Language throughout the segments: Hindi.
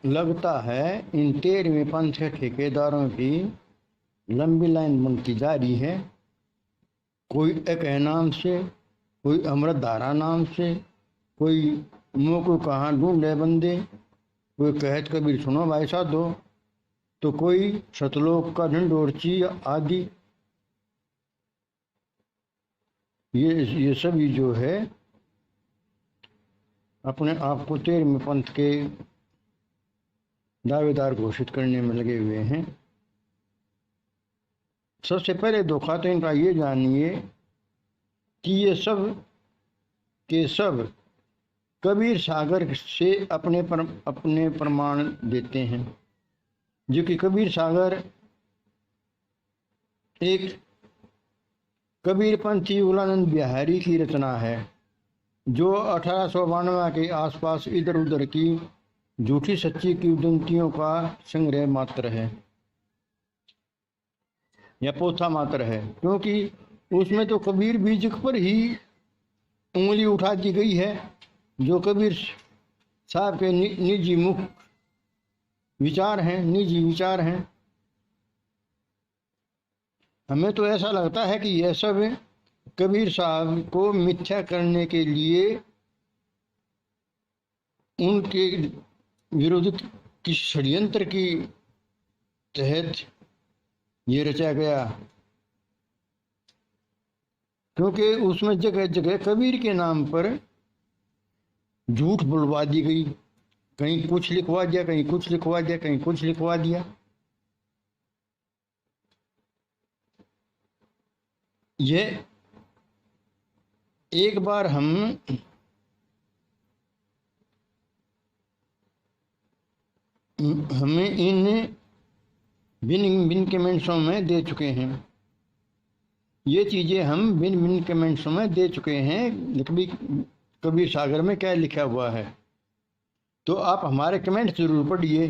लगता है इन 13वें पंथ के ठेकेदारों की लंबी लाइन बनती जा रही है। कोई एक नाम से, कोई अमृत धारा नाम से, कोई मुँह को कहाँ ढूंढे बंदे, कोई कहत कबीर सुनो भाई साधो, तो कोई सतलोक का ढिंढोरची आदि। ये सभी जो है अपने आप को 13वें पंथ के दावेदार घोषित करने में लगे हुए हैं। सबसे पहले धोखा तो इनका ये जानिए कि ये सब के सब कबीर सागर से अपने प्रमाण देते हैं, जो कि कबीर सागर एक कबीरपंथी उलानंद बिहारी की रचना है, जो 1892 के आसपास इधर उधर की झूठी सच्ची किंवदंतियों का संग्रह मात्र है या पोथा मात्र है, क्योंकि उसमें तो कबीर बीज पर ही उंगली उठा दी गई है, जो कबीर साहब के निजी मुख विचार हैं, निजी विचार हैं। हमें तो ऐसा लगता है कि यह सब कबीर साहब को मिथ्या करने के लिए उनके विरुद्ध किस षड्यंत्र की तहत ये रचा गया, क्योंकि उसमें जगह जगह कबीर के नाम पर झूठ बुलवा दी गई। कहीं कुछ लिखवा दिया, कहीं कुछ लिखवा दिया, कहीं कुछ लिखवा दिया। ये एक बार हमें इन भिन्न भिन्न कमेंट्सों में दे चुके हैं। ये चीजें हम भिन्न भिन्न कमेंट्सों में दे चुके हैं कबीर सागर में क्या लिखा हुआ है। तो आप हमारे कमेंट जरूर पढ़िए।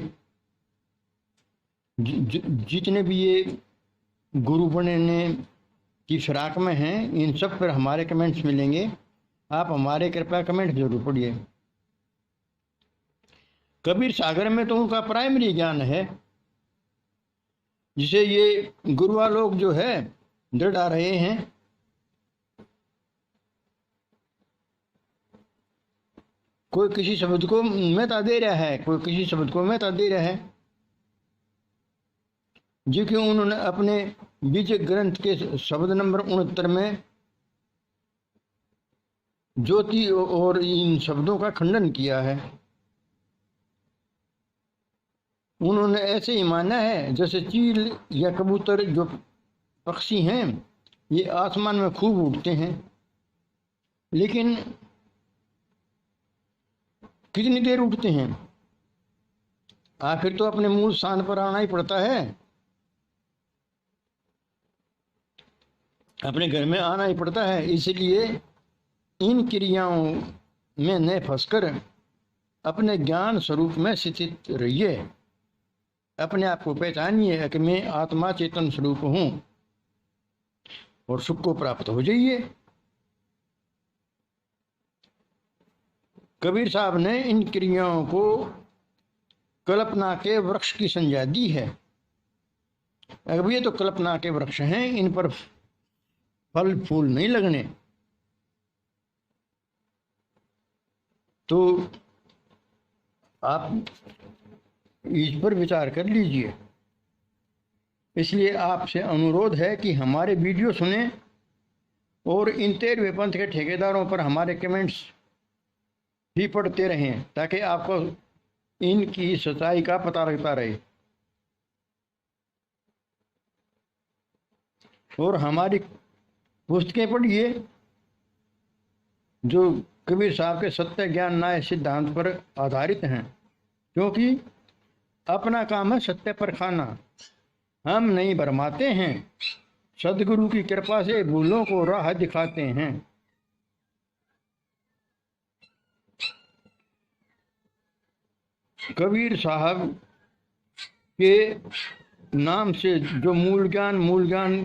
जितने भी ये गुरु बनने की फिराक में हैं, इन सब पर हमारे कमेंट्स मिलेंगे। आप हमारे कृपया कमेंट जरूर पढ़िए। कबीर सागर में तो उनका प्राइमरी ज्ञान है, जिसे ये गुरुआ लोग जो है दृढ़ा रहे हैं। कोई किसी शब्द को महत्ता दे रहा है, कोई किसी शब्द को महत्ता दे रहा है, जो कि उन्होंने अपने बीज ग्रंथ के शब्द नंबर 69 में ज्योति और इन शब्दों का खंडन किया है। उन्होंने ऐसे ही माना है जैसे चील या कबूतर जो पक्षी हैं, ये आसमान में खूब उड़ते हैं, लेकिन कितनी देर उड़ते हैं, आखिर तो अपने मूल स्थान पर आना ही पड़ता है, अपने घर में आना ही पड़ता है। इसलिए इन क्रियाओं में न फंसकर अपने ज्ञान स्वरूप में स्थित रहिए। अपने आप को पहचानिए कि मैं आत्मा चेतन स्वरूप हूं और सुख को प्राप्त हो जाइए। कबीर साहब ने इन क्रियाओं को कल्पना के वृक्ष की संज्ञा दी है। अब ये तो कल्पना के वृक्ष हैं, इन पर फल फूल नहीं लगने। तो आप इस पर विचार कर लीजिए। इसलिए आपसे अनुरोध है कि हमारे वीडियो सुने और इन 13वें पंथ के ठेकेदारों पर हमारे कमेंट्स भी पढ़ते रहें, ताकि आपको इनकी सच्चाई का पता लगता रहे। और हमारी पुस्तकें पढ़िए जो कबीर साहब के सत्य ज्ञान न्याय सिद्धांत पर आधारित हैं, क्योंकि अपना काम है सत्य पर खाना। हम नहीं भरमाते हैं, सदगुरु की कृपा से भूलों को राह दिखाते हैं। कबीर साहब के नाम से जो मूल ज्ञान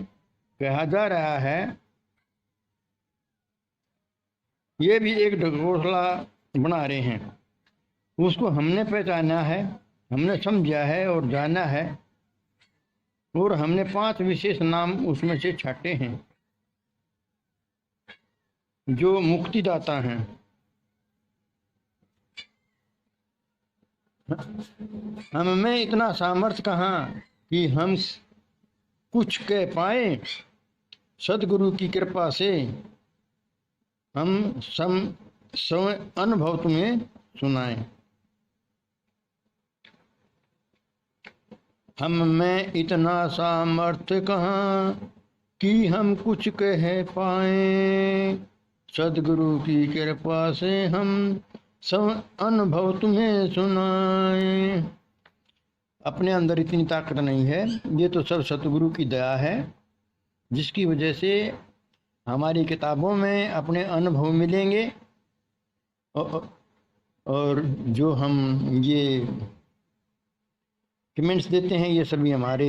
कहा जा रहा है, ये भी एक ढकोसला बना रहे हैं। उसको हमने पहचाना है हमने समझा है और जाना है, और हमने 5 विशेष नाम उसमें से छाटे हैं जो मुक्तिदाता हैं। हम में इतना सामर्थ्य कहाँ कि हम कुछ कह पाए, सदगुरु की कृपा से हम स्वयं अनुभव तुम्हें सुनाएं। हम में इतना सामर्थ्य कहाँ कि हम कुछ कह पाए, सदगुरु की कृपा से हम सब अनुभव तुम्हें सुनाए। अपने अंदर इतनी ताकत नहीं है, ये तो सब सतगुरु की दया है, जिसकी वजह से हमारी किताबों में अपने अनुभव मिलेंगे। और जो हम ये कमेंट्स देते हैं, ये सभी हमारे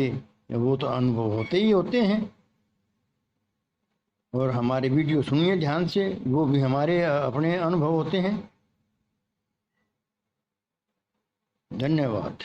वो तो अनुभव होते ही होते हैं। और हमारे वीडियो सुनिए ध्यान से, वो भी हमारे अपने अनुभव होते हैं। धन्यवाद।